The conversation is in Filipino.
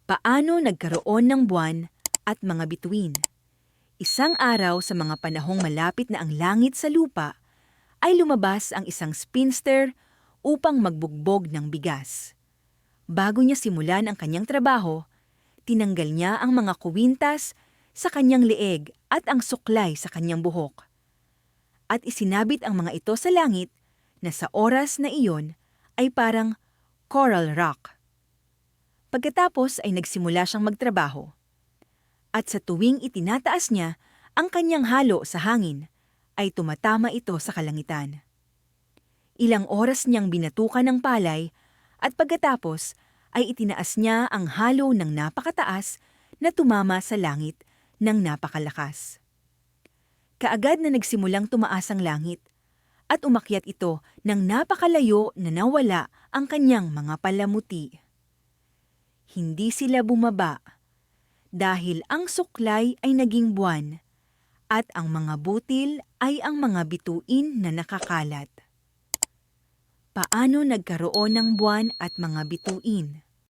Paano nagkaroon ng buwan at mga bituin? Isang araw sa mga panahong malapit na ang langit sa lupa, ay lumabas ang isang spinster upang magbugbog ng bigas. Bago niya simulan ang kanyang trabaho, tinanggal niya ang mga kuwintas sa kanyang leeg at ang suklay sa kanyang buhok. At isinabit ang mga ito sa langit na sa oras na iyon ay parang coral rock. Pagkatapos ay nagsimula siyang magtrabaho. At sa tuwing itinataas niya ang kanyang halo sa hangin, ay tumatama ito sa kalangitan. Ilang oras niyang binatukan ng palay at pagkatapos ay itinaas niya ang halo ng napakataas na tumama sa langit ng napakalakas. Kaagad na nagsimulang tumaas ang langit at umakyat ito ng napakalayo na nawala ang kanyang mga palamuti. Hindi sila bumaba dahil ang suklay ay naging buwan at ang mga butil ay ang mga bituin na nakakalat. Paano nagkaroon ng buwan at mga bituin?